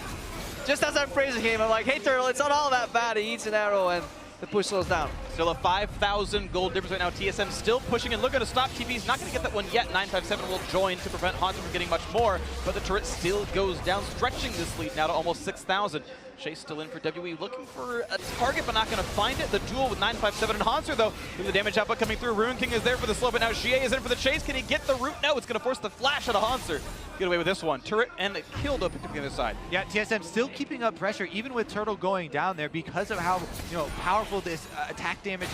Just as I'm praising him, I'm like, hey Turtle, it's not all that bad. He eats an arrow and the push slows down. Still a 5,000 gold difference right now. TSM still pushing and looking to stop. TV's not going to get that one yet. 957 will join to prevent Hauntzer from getting much more, but the turret still goes down, stretching this lead now to almost 6,000. Jayce still in for WE, looking for a target, but not going to find it. The duel with 957 and Hauntzer, though, with the damage output coming through. Ruin King is there for the slow, but now Xiye is in for the chase. Can he get the root? No, it's going to force the flash out of Hauntzer. Get away with this one. Turret and the kill, though, picked up the other side. Yeah, TSM still keeping up pressure, even with Turtle going down there, because of how powerful this attack damage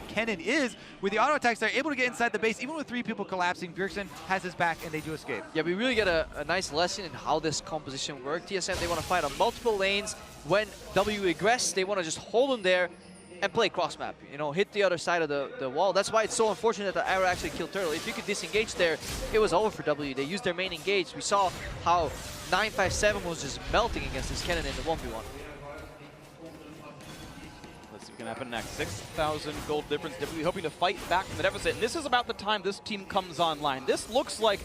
Kennen is. With the auto attacks, they're able to get inside the base, even with 3 people collapsing. Bjergsen has his back, and they do escape. Yeah, we really get a nice lesson in how this composition works. TSM, they want to fight on multiple lanes. When W aggress, they want to just hold them there and play cross map. Hit the other side of the wall. That's why it's so unfortunate that the arrow actually killed Turtle. If you could disengage there, it was over for W. They used their main engage. We saw how 957 was just melting against this Kennen in the 1v1. Let's see what's going to happen next. 6,000 gold difference. WWE hoping to fight back from the deficit. And this is about the time this team comes online. This looks like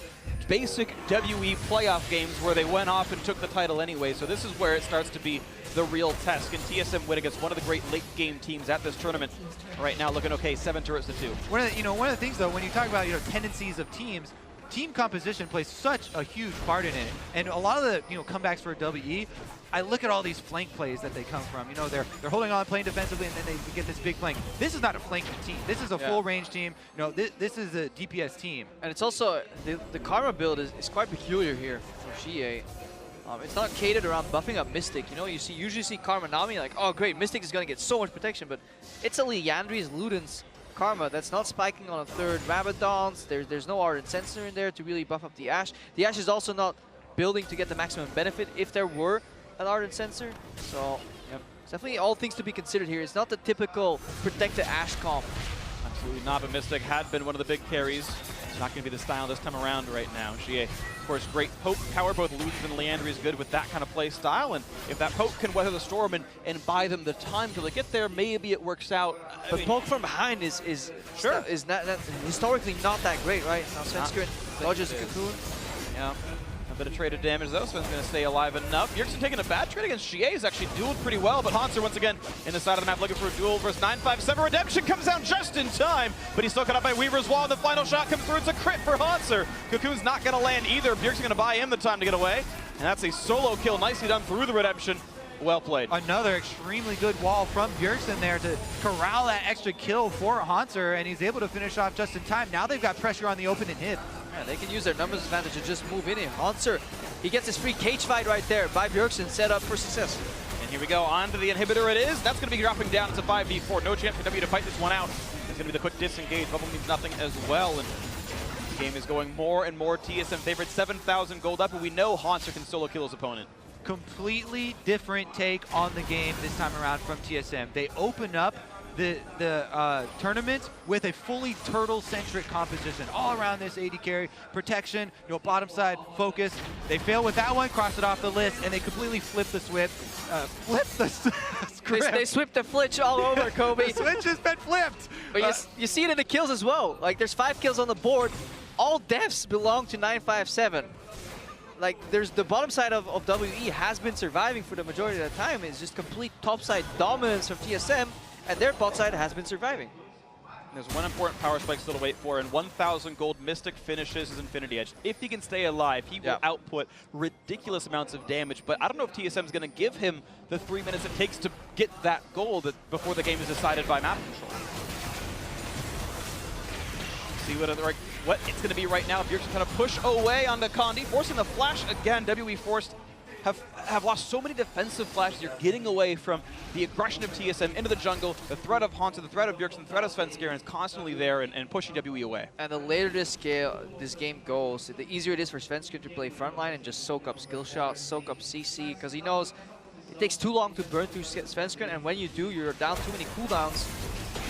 basic WE playoff games where they went off and took the title anyway. So this is where it starts to be the real test. Can TSM win against one of the great late game teams at this tournament? Right now looking okay, 7 turrets to 2. One of the things though, when you talk about tendencies of teams, team composition plays such a huge part in it. And a lot of the comebacks for WE, I look at all these flank plays that they come from. They're holding on, playing defensively, and then they get this big flank. This is not a flanking team. This is a full range team. This is a DPS team. And it's also the Karma build is quite peculiar here for Xiye. It's not catered around buffing up Mystic. You usually see Karma Nami like, oh great, Mystic is going to get so much protection, but it's a Liandry's Luden's Karma that's not spiking on a 3rd Rabadon's. There's no Ardent Sensor in there to really buff up the Ashe. The Ashe is also not building to get the maximum benefit if there were an Ardent Sensor. So it's definitely all things to be considered here. It's not the typical protect the Ashe comp. Absolutely not, but Mystic had been one of the big carries. It's not going to be the style this time around right now. Xiye, of course, great poke power. Both Ludens and Liandry is good with that kind of play style. And if that poke can weather the storm and buy them the time till they get there, maybe it works out. But poke from behind is not historically not that great, right? Now Svenskeren dodges a cocoon. Yeah. A bit of traded damage though, Sven's going to stay alive enough. Bjergsen taking a bad trade against Xiye. He's actually dueled pretty well, but Hauntzer once again in the side of the map looking for a duel versus 957. Redemption comes down just in time, but he's still caught up by Weaver's Wall. The final shot comes through. It's a crit for Hauntzer. Cocoon's not going to land either. Bjergsen going to buy him the time to get away, and that's a solo kill. Nicely done through the Redemption. Well played. Another extremely good wall from Bjergsen there to corral that extra kill for Hauntzer, and he's able to finish off just in time. Now they've got pressure on the open inhib. Yeah, they can use their numbers advantage and just move in here. Hauntzer, he gets his free cage fight right there by Bjergsen, set up for success. And here we go, on to the inhibitor it is. That's going to be dropping down. It's a 5v4. No chance for W to fight this one out. It's going to be the quick disengage. Bubble means nothing as well. And the game is going more and more TSM favorite. 7,000 gold up, and we know Hauntzer can solo kill his opponent. Completely different take on the game this time around from TSM. They open up the tournament with a fully turtle-centric composition all around this AD carry, protection, bottom side, focus. They fail with that one, cross it off the list, and they completely flip the script. They sweep the flitch all over, Kobe. The switch has been flipped. But you see it in the kills as well. Like, there's 5 kills on the board. All deaths belong to 957. Like, there's the bottom side of WE has been surviving for the majority of the time. It's just complete topside dominance from TSM, and their bot side has been surviving. There's one important power spike still to wait for, and 1,000 gold Mystic finishes his Infinity Edge. If he can stay alive, he will output ridiculous amounts of damage, but I don't know if TSM is going to give him the 3 minutes it takes to get that gold before the game is decided by map control. See what it's going to be right now. Bjergsen kind of push away on the condi, forcing the flash again. WE forced have lost so many defensive flashes. You're getting away from the aggression of TSM into the jungle. The threat of Hauntzer, the threat of Bjergsen, the threat of Svenskeren is constantly there and pushing WE away. And the later this game goes, the easier it is for Svenskeren to play frontline and just soak up skill shots, soak up CC, because he knows it takes too long to burn through Svenskeren, and when you do, you're down too many cooldowns,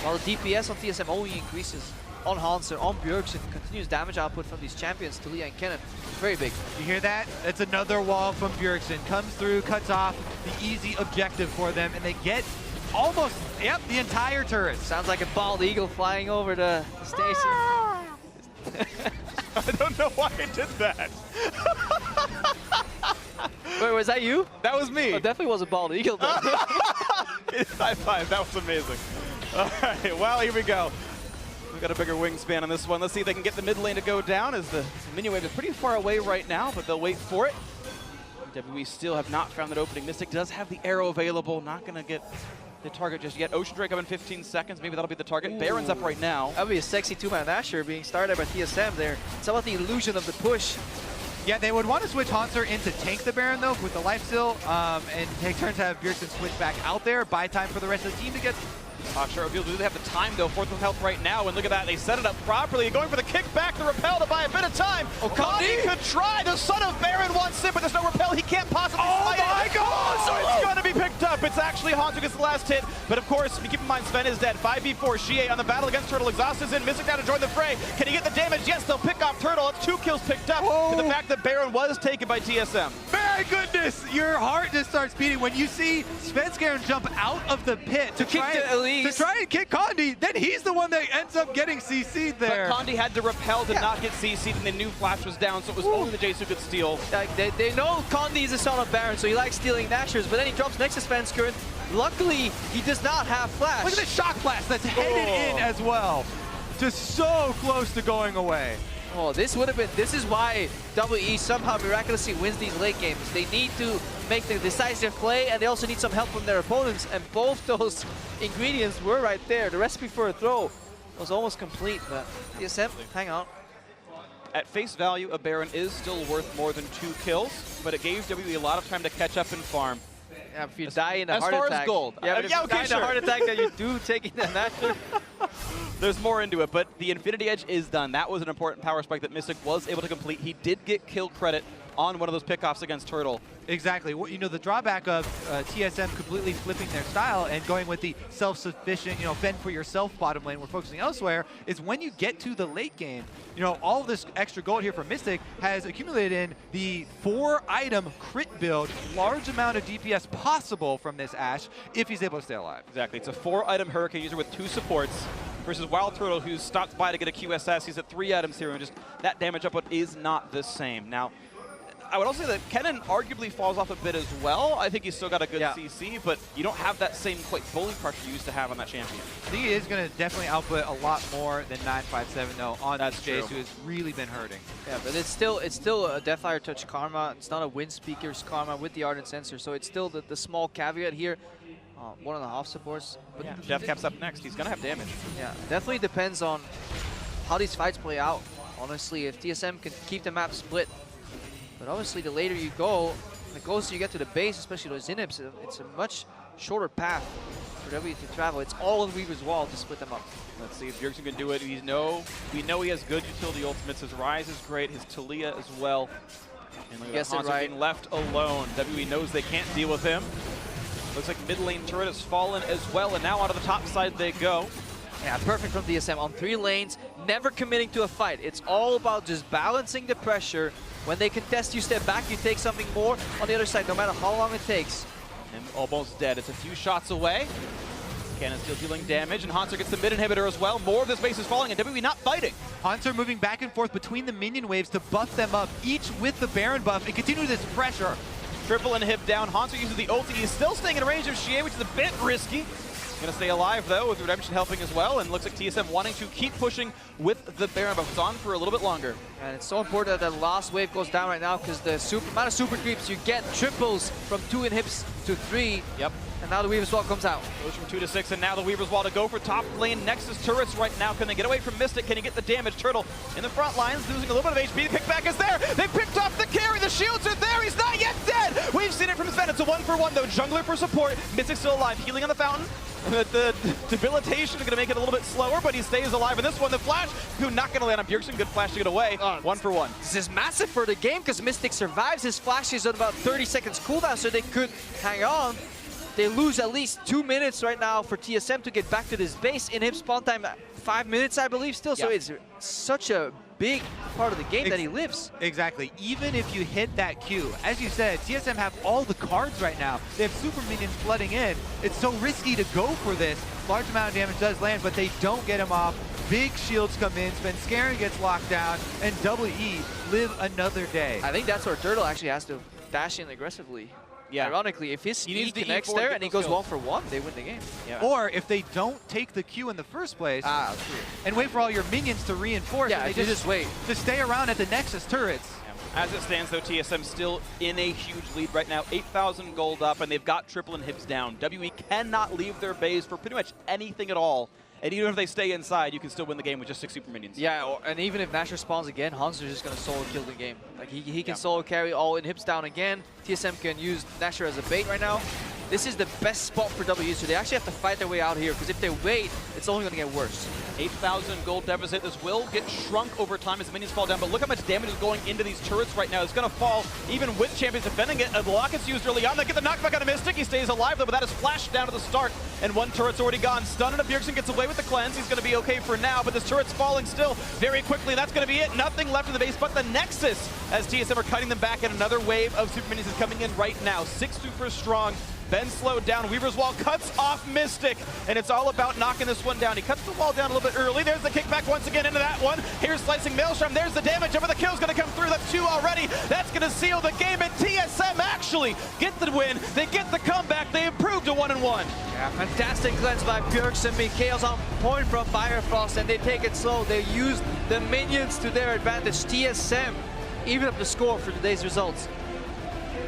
while the DPS on TSM only increases. On Hauntzer, on Bjergsen, continuous damage output from these champions, Taliyah and Kennen. Very big. You hear that? That's another wall from Bjergsen. Comes through, cuts off the easy objective for them, and they get almost, the entire turret. Sounds like a bald eagle flying over the station. I don't know why I did that. Wait, was that you? That was me. Oh, it definitely was a bald eagle. High five, that was amazing. All right, well, here we go. We've got a bigger wingspan on this one. Let's see if they can get the mid lane to go down, as the minion wave is pretty far away right now, but they'll wait for it. WE still have not found that opening. Mystic does have the arrow available. Not going to get the target just yet. Ocean Drake up in 15 seconds. Maybe that'll be the target. Ooh. Baron's up right now. That would be a sexy 2-man Asher being started by TSM there. It's about the illusion of the push. Yeah, they would want to switch Hauntzer in to tank the Baron, though, with the lifesteal, and take turns to have Bjergsen switch back out there, buy time for the rest of the team to get... Sure, do they have the time, though? 4th with health right now, and look at that. They set it up properly. Going for the kickback, the repel to buy a bit of time. Oh, condi could try. The son of Baron wants it, but there's no repel. He can't possibly my God! So it's going to be picked up. It's actually Hauntzer gets the last hit, but of course, keep in mind, Sven is dead. 5v4, Xiye on the battle against Turtle. Exhaust is in. Mystic now to join the fray. Can he get the damage? Yes, they'll pick off Turtle. It's 2 kills picked up. To the fact that Baron was taken by TSM. My goodness, your heart just starts beating when you see Svenskeren jump out of the pit to try and kick condi. Then he's the one that ends up getting CC'd there. But condi had to repel to not get CC'd, and the new flash was down, so it was only the Jayce who could steal. Like, they know condi is a son of Baron, so he likes stealing Nashers, but then he drops next to Svenskeren. Luckily, he does not have flash. Look at the shock blast that's headed in as well. Just so close to going away. Oh, this is why WE somehow miraculously wins these late games. They need to make the decisive play, and they also need some help from their opponents, and both those ingredients were right there. The recipe for a throw was almost complete, but TSM, hang on. At face value, a Baron is still worth more than 2 kills, but it gave WE a lot of time to catch up and farm. Yeah, if you die in a heart attack. As far as gold. Yeah, but if you die in a heart attack, then you do taking the Nasher. There's more into it, but the Infinity Edge is done. That was an important power spike that Mystic was able to complete. He did get kill credit on one of those pickoffs against Turtle. Exactly. Well, the drawback of TSM completely flipping their style and going with the self-sufficient, fend for yourself bottom lane, we're focusing elsewhere, is when you get to the late game, all of this extra gold here for Mystic has accumulated in the 4-item crit build, large amount of DPS possible from this Ashe if he's able to stay alive. Exactly. It's a 4-item Hurricane user with 2 supports versus WildTurtle, who stopped by to get a QSS. He's at 3 items here, and just that damage output is not the same. Now, I would also say that Kennen arguably falls off a bit as well. I think he's still got a good CC, but you don't have that same quite bully pressure you used to have on that champion. I think he is going to definitely output a lot more than 957 though on That's Jayce, true. who has really been hurting. Yeah, but it's still a Deathfire Touch karma. It's not a Wind Speaker's karma with the Ardent Sensor, so it's still the small caveat here. 1.5 supports. But Yeah. Deathcap's up next. He's going to have damage. yeah, definitely depends on how these fights play out. Honestly, if TSM can keep the map split, but obviously the later you go, the closer you get to the base, especially those inhibs, it's a much shorter path for W to travel. It's all in Weaver's Wall to split them up. Let's see if Bjergsen can do it. We know he has good utility ultimates. His Rise is great. His Taliyah as well. And look at Hauntzer being left alone. WE knows they can't deal with him. Looks like mid lane turret has fallen as well, and now onto the top side they go. Yeah, perfect from DSM on 3 lanes, never committing to a fight. It's all about just balancing the pressure. When they contest, you step back, you take something more on the other side, no matter how long it takes. And almost dead. It's a few shots away. Kennen still dealing damage, and Hauntzer gets the mid inhibitor as well. More of this base is falling, and WE not fighting. Hauntzer moving back and forth between the minion waves to buff them up, each with the Baron buff, and continue this pressure. Triple inhib down. Hauntzer uses the ulti. He's still staying in range of Xiye, which is a bit risky. Gonna stay alive though, with Redemption helping as well, and looks like TSM wanting to keep pushing with the Baron buff. It's on for a little bit longer. And it's so important that the last wave goes down right now, because the amount of super creeps you get triples from 2 inhibs to 3. Yep. And now the Weaver's Wall comes out. Goes from 2 to 6, and now the Weaver's Wall to go for top lane. Nexus turrets right now. Can they get away from Mystic? Can he get the damage? Turtle in the front lines, losing a little bit of HP. The pickback is there. They picked off the carry. The shields are there. He's not yet dead. We've seen it from Sven. It's a 1-for-1 though. Jungler for support. Mystic still alive. Healing on the fountain. The debilitation is going to make it a little bit slower, but he stays alive in this one. The flash, who not going to land on Bjergsen. Good flash to get away. 1-for-1. This is massive for the game, because Mystic survives. His flash is at about 30 seconds cooldown, so they could hang on. They lose at least 2 minutes right now for TSM to get back to this base. Inhib spawn time 5 minutes, I believe, still. So it's such a big part of the game that he lives. Exactly. Even if you hit that Q, as you said, TSM have all the cards right now. They have super minions flooding in. It's so risky to go for this. Large amount of damage does land, but they don't get him off. Big shields come in. Svenskeren gets locked down, and WE live another day. I think that's where Turtle actually has to dash in aggressively. Yeah. Ironically, if his needs E the connects E4 there to and he get goes those 1-for-1, they win the game. Yeah. Or if they don't take the Q in the first place, True. and wait for all your minions to reinforce, Yeah, and they just wait. to stay around at the Nexus turrets. As it stands, though, TSM still in a huge lead right now. 8,000 gold up, and they've got triple inhibs down. WE cannot leave their base for pretty much anything at all. And even if they stay inside, you can still win the game with just 6 super minions. Yeah, and even if Nashor spawns again, Hauntzer is just going to solo kill the game. Like he can solo carry all inhibs down again. TSM can use Nashor as a bait right now. This is the best spot for WE, so they actually have to fight their way out here, because if they wait, it's only going to get worse. 8,000 gold deficit. This will get shrunk over time as the minions fall down, but look how much damage is going into these turrets right now. It's going to fall even with champions defending it. A block is used early on. They get the knockback on a Mystic. He stays alive though, but that is flashed down to the start, and one turret's already gone. Stunned, and Bjergsen gets away with the cleanse. He's going to be okay for now, but this turret's falling still very quickly. That's going to be it. Nothing left in the base but the Nexus, as TSM are cutting them back, and another wave of super minions is coming in right now. 6 super strong. Ben slowed down. Weaver's Wall cuts off Mystic, and it's all about knocking this one down. He cuts the wall down a little bit early. There's the kickback once again into that one. Here's Slicing Maelstrom. There's the damage. Over the kill's going to come through. That's 2 already. That's going to seal the game, and TSM actually get the win. They get the comeback. They improved to 1-1. Yeah, fantastic cleanse by Bjergsen. Chaos on point from Biofrost, and they take it slow. They use the minions to their advantage. TSM even up the score for today's results.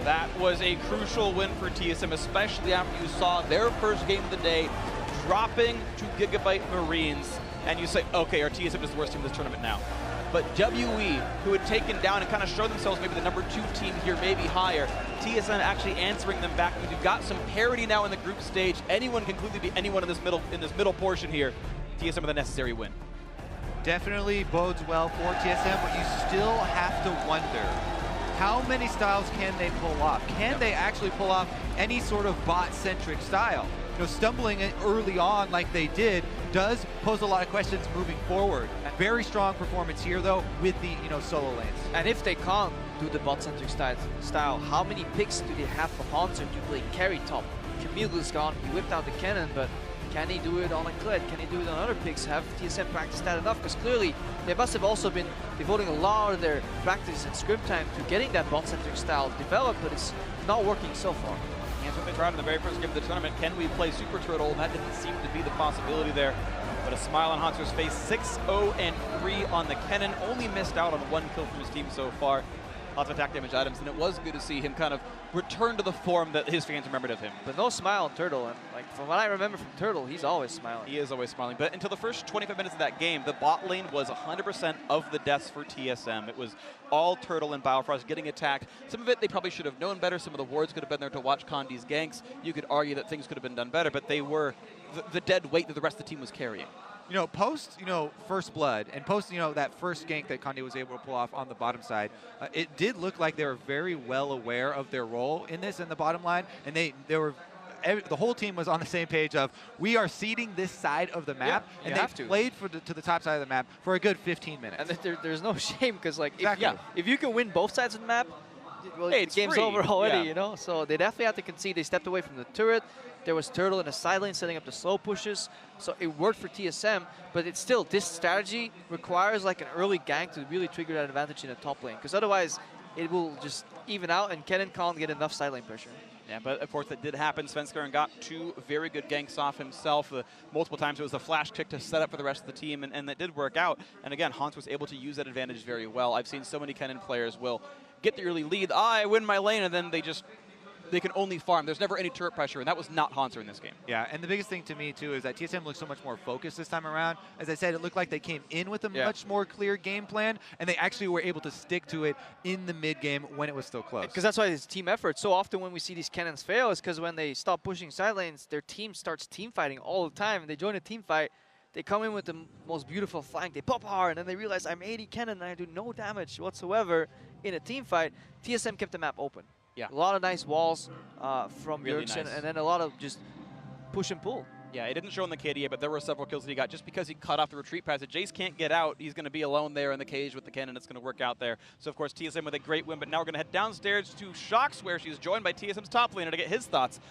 That was a crucial win for TSM, especially after you saw their first game of the day dropping to Gigabyte Marines. And you say, okay, our TSM is the worst team in this tournament now. But WE, who had taken down and kind of showed themselves maybe the number 2 team here, maybe higher, TSM actually answering them back. We've got some parity now in the group stage. Anyone can clearly be anyone in this middle portion here. TSM with a necessary win. Definitely bodes well for TSM, but you still have to wonder, how many styles can they pull off? Can they actually pull off any sort of bot-centric style? You know, stumbling early on like they did does pose a lot of questions moving forward. Very strong performance here, though, with the solo lanes. And if they can't do the bot-centric style, how many picks do they have for Hauntzer to play carry top? Camille is gone. He whipped out the Kennen, but Can he do it on a Kled? Can he do it on other picks? Have TSM practiced that enough? Because clearly they must have also been devoting a lot of their practice and scrim time to getting that bot-centric style developed, but it's not working so far. And that's what they tried in the very first game of the tournament. Can we play Super Turtle? And that didn't seem to be the possibility there. But a smile on Hauntzer's face, 6-0-3 on the Kennen. Only missed out on 1 kill from his team so far. Lots of attack damage items, and it was good to see him kind of return to the form that his fans remembered of him. But no smile on Turtle, and like from what I remember from Turtle, he's always smiling. He is always smiling, but until the first 25 minutes of that game, the bot lane was 100% of the deaths for TSM. It was all Turtle and Biofrost getting attacked. Some of it they probably should have known better. Some of the wards could have been there to watch Condi's ganks. You could argue that things could have been done better, but they were the dead weight that the rest of the team was carrying. Post, first blood, and post, that first gank that Condi was able to pull off on the bottom side, it did look like they were very well aware of their role in this in the bottom line, and the whole team was on the same page of, we are seeding this side of the map, and they played to the top side of the map for a good 15 minutes. And there's no shame, because exactly. if you can win both sides of the map, well, hey, the game's free. over already, Yeah. So they definitely had to concede. They stepped away from the turret. There was Turtle in the side lane setting up the slow pushes. So it worked for TSM, but it's still, this strategy requires like an early gank to really trigger that advantage in the top lane, because otherwise it will just even out and Kennen can't get enough side lane pressure. Yeah, but of course that did happen. Svenskeren got 2 very good ganks off himself. Multiple times it was a flash kick to set up for the rest of the team, and that did work out. And again, Hauntzer was able to use that advantage very well. I've seen so many Kennen players will get the early lead, I win my lane, and then they can only farm. There's never any turret pressure, and that was not Hauntzer in this game. Yeah, and the biggest thing to me, too, is that TSM looks so much more focused this time around. As I said, it looked like they came in with a much more clear game plan, and they actually were able to stick to it in the mid-game when it was still close. Because that's why it's team effort. So often when we see these Kennens fail, is because when they stop pushing side lanes, their team starts team fighting all the time, and they join a team fight. They come in with the most beautiful flank, they pop hard, and then they realize I'm 80 Kennen and I do no damage whatsoever in a team fight. TSM kept the map open. Yeah. A lot of nice walls from Really Bjergsen, nice. and then a lot of just push and pull. Yeah, it didn't show in the KDA, but there were several kills that he got just because he cut off the retreat pass. If Jayce can't get out, he's going to be alone there in the cage with the Kennen. It's going to work out there. So, of course, TSM with a great win, but now we're going to head downstairs to Shox, where she's joined by TSM's top laner to get his thoughts